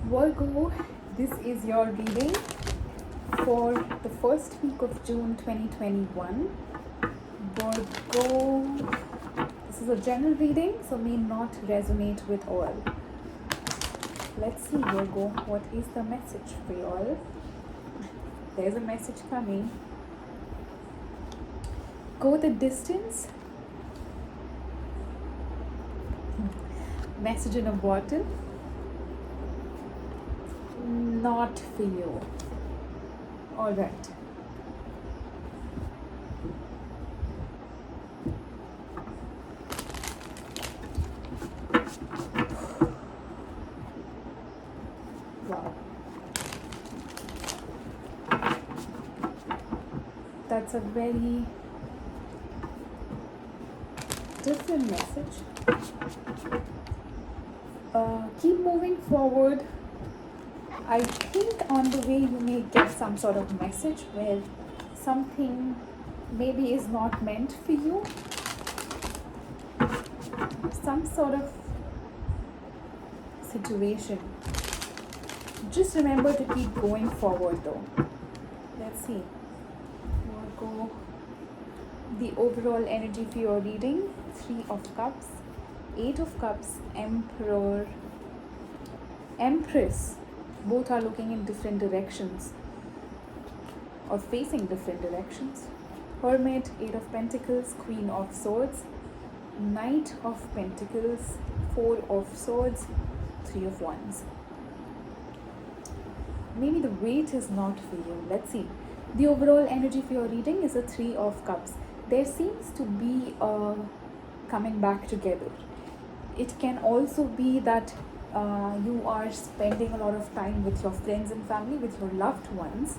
Virgo, this is your reading for the first week of June 2021. Virgo, this is a general reading, so may not resonate with all. Let's see, Virgo, what is the message for you all? There's a message coming. Go the distance. Message in a bottle. Not for you. All right. Wow. That's a very different message. Keep moving forward. I think on the way you may get some sort of message where something maybe is not meant for you. Some sort of situation. Just remember to keep going forward though. Let's see. Virgo, the overall energy for your reading: 3 of Cups, 8 of Cups, Emperor, Empress. Both are looking in different directions or facing different directions. Hermit, 8 of Pentacles, Queen of Swords, Knight of Pentacles, 4 of Swords, 3 of Wands. Maybe the weight is not for you. Let's see. The overall energy for your reading is a 3 of Cups. There seems to be a coming back together. It can also be that you are spending a lot of time with your friends and family, with your loved ones.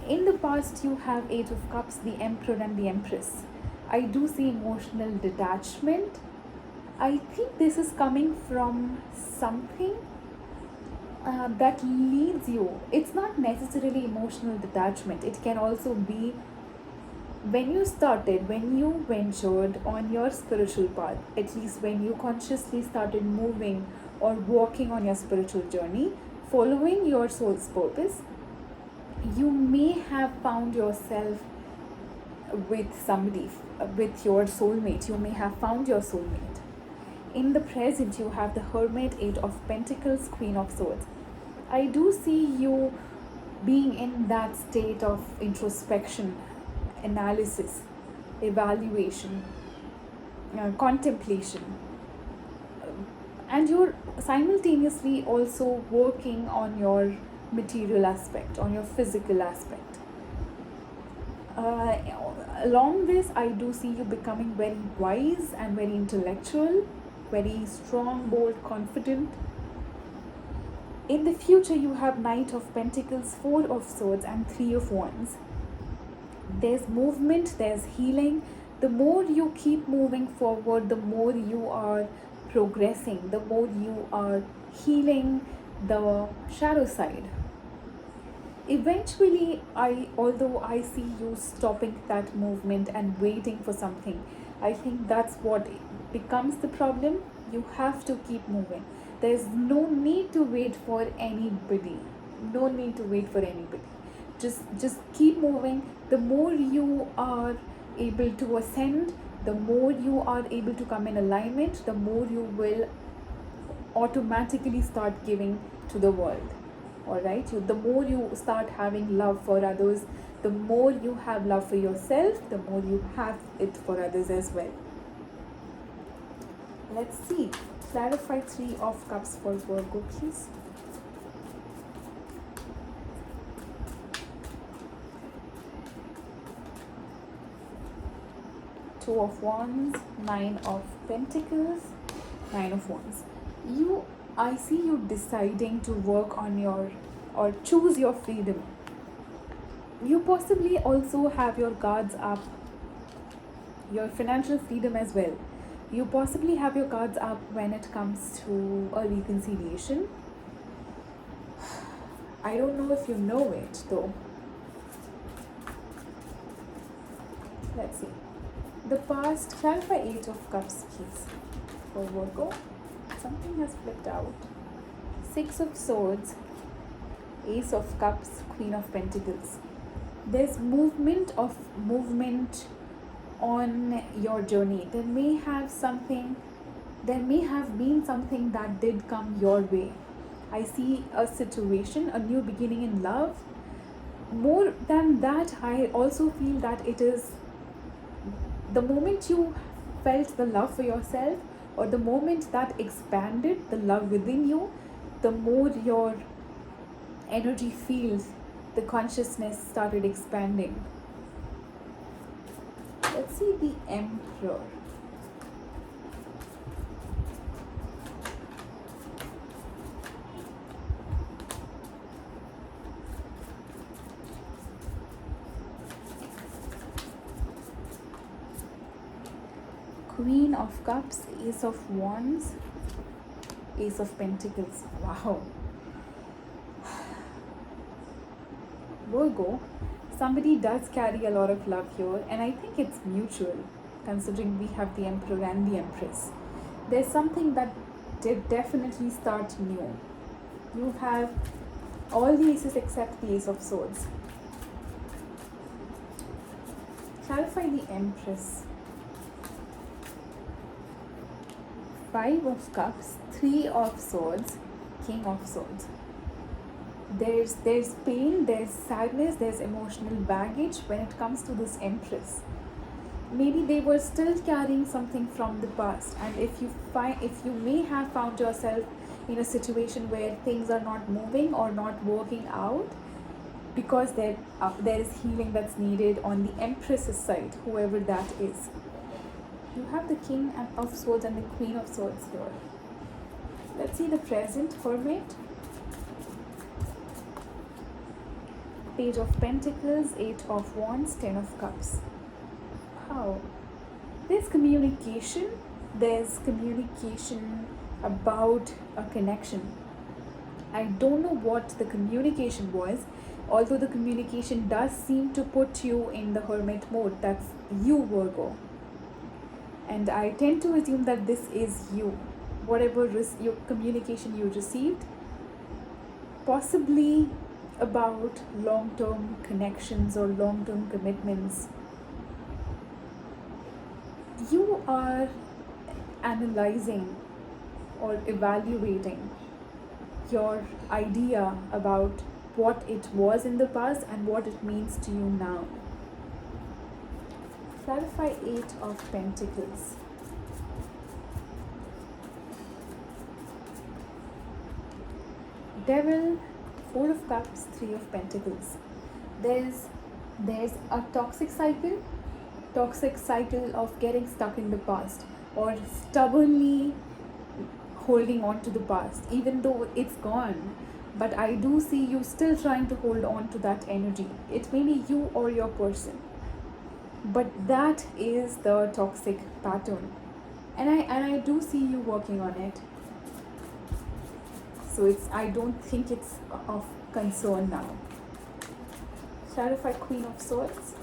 In the past, you have 8 of Cups, the Emperor and the Empress. I do see emotional detachment. I think this is coming from something that leads you. It's not necessarily emotional detachment. It can also be when you ventured on your spiritual path, at least when you consciously started moving or walking on your spiritual journey, following your soul's purpose, you may have found yourself with somebody, with your soulmate. You may have found your soulmate. In the present, you have the Hermit, 8 of Pentacles, Queen of Swords. I do see you being in that state of introspection, analysis, evaluation, contemplation, and you're simultaneously also working on your material aspect, on your physical aspect. Along this, I do see you becoming very wise and very intellectual, very strong, bold, confident. In the future, you have Knight of Pentacles, 4 of Swords, and 3 of Wands. There's movement, there's healing. The more you keep moving forward, the more you are progressing, the more you are healing the shadow side. Eventually, although I see you stopping that movement and waiting for something, I think that's what becomes the problem. You have to keep moving. There's no need to wait for anybody. No need to wait for anybody. Just keep moving. The more you are able to ascend, the more you are able to come in alignment, the more you will automatically start giving to the world. All right, the more you start having love for others, the more you have love for yourself, the more you have it for others as well. Let's see. Clarify 3 of Cups for Virgo, please. Two of Wands, 9 of Pentacles, 9 of Wands. I see you deciding to work on or choose your freedom. You possibly also have your guards up, your financial freedom as well. You possibly have your guards up when it comes to a reconciliation. I don't know if you know it though. Let's see. The past, clarify 8 of Cups, please, for Virgo. Something has flipped out. Six of Swords, Ace of Cups, Queen of Pentacles. There's movement on your journey. There may have been something that did come your way. I see a situation, a new beginning in love. More than that, I also feel that it is the moment you felt the love for yourself, or the moment that expanded the love within you, the more your energy fields, the consciousness started expanding. Let's see the Emperor. Queen of Cups, Ace of Wands, Ace of Pentacles. Wow. Virgo, somebody does carry a lot of love here, and I think it's mutual, considering we have the Emperor and the Empress. There's something that did definitely start new. You have all the aces except the Ace of Swords. Clarify the Empress. Five of Cups, Three of Swords, King of Swords. There's pain, there's sadness, there's emotional baggage when it comes to this Empress. Maybe they were still carrying something from the past, and if you may have found yourself in a situation where things are not moving or not working out, because there is healing that's needed on the Empress's side, whoever that is. You have the King of Swords and the Queen of Swords here. Let's see the present. Hermit, Page of Pentacles, Eight of Wands, Ten of Cups. How? There's communication about a connection. I don't know what the communication was, although the communication does seem to put you in the Hermit mode. That's you, Virgo. And I tend to assume that this is you. Whatever your communication you received, possibly about long-term connections or long-term commitments. You are analyzing or evaluating your idea about what it was in the past and what it means to you now. Clarify Eight of Pentacles. Devil, Four of Cups, Three of Pentacles. There's a toxic cycle of getting stuck in the past, or stubbornly holding on to the past, even though it's gone. But I do see you still trying to hold on to that energy. It may be you or your person, but that is the toxic pattern, and I do see you working on it. So I don't think it's of concern now. Clarify Queen of Swords,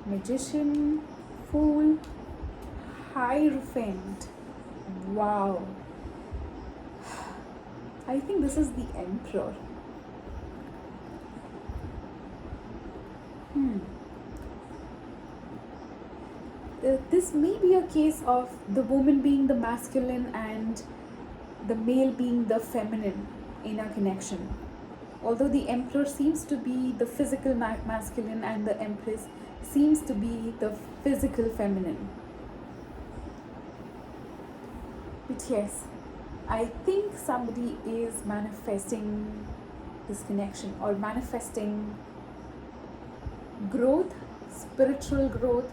Magician, Fool, Hierophant. Wow. I think this is the Emperor. This may be a case of the woman being the masculine and the male being the feminine in a connection. Although the Emperor seems to be the physical masculine and the Empress seems to be the physical feminine. But yes, I think somebody is manifesting this connection or manifesting growth, spiritual growth,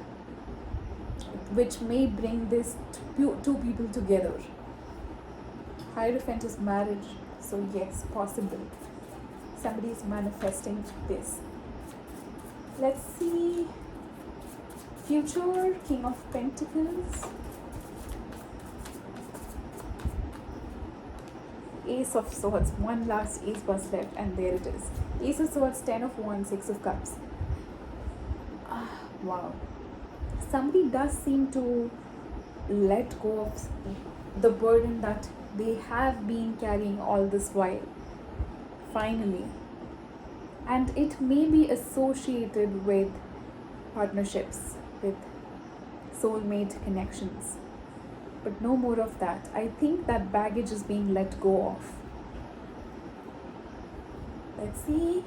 which may bring this two people together. Hierophant is marriage, so yes, possible. Somebody is manifesting this. Let's see. Future, King of Pentacles, Ace of Swords. One last ace was left, and there it is. Ace of Swords, Ten of Wands, Six of Cups. Wow. Somebody does seem to let go of the burden that they have been carrying all this while. Finally. And it may be associated with partnerships, with soulmate connections. But no more of that. I think that baggage is being let go of. Let's see.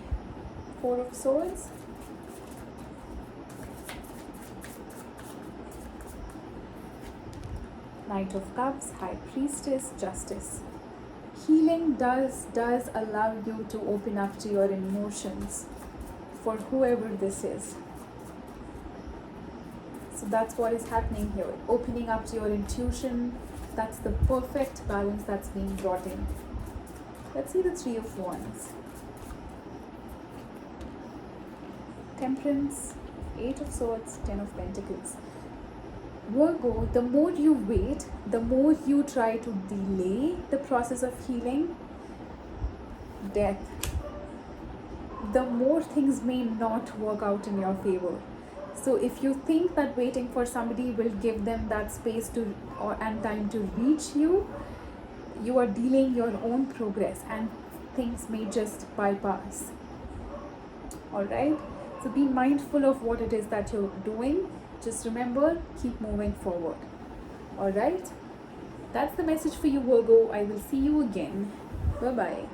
Four of Swords. Knight of Cups, High Priestess, Justice. Healing does allow you to open up to your emotions for whoever this is. So that's what is happening here. Opening up to your intuition. That's the perfect balance that's being brought in. Let's see the Three of Wands. Temperance, Eight of Swords, Ten of Pentacles. Virgo, the more you wait, the more you try to delay the process of healing, death, the more things may not work out in your favor. So if you think that waiting for somebody will give them that space to and time to reach you, you are delaying your own progress and things may just bypass. Alright? So be mindful of what it is that you're doing. Just remember, keep moving forward. Alright? That's the message for you, Virgo. I will see you again. Bye-bye.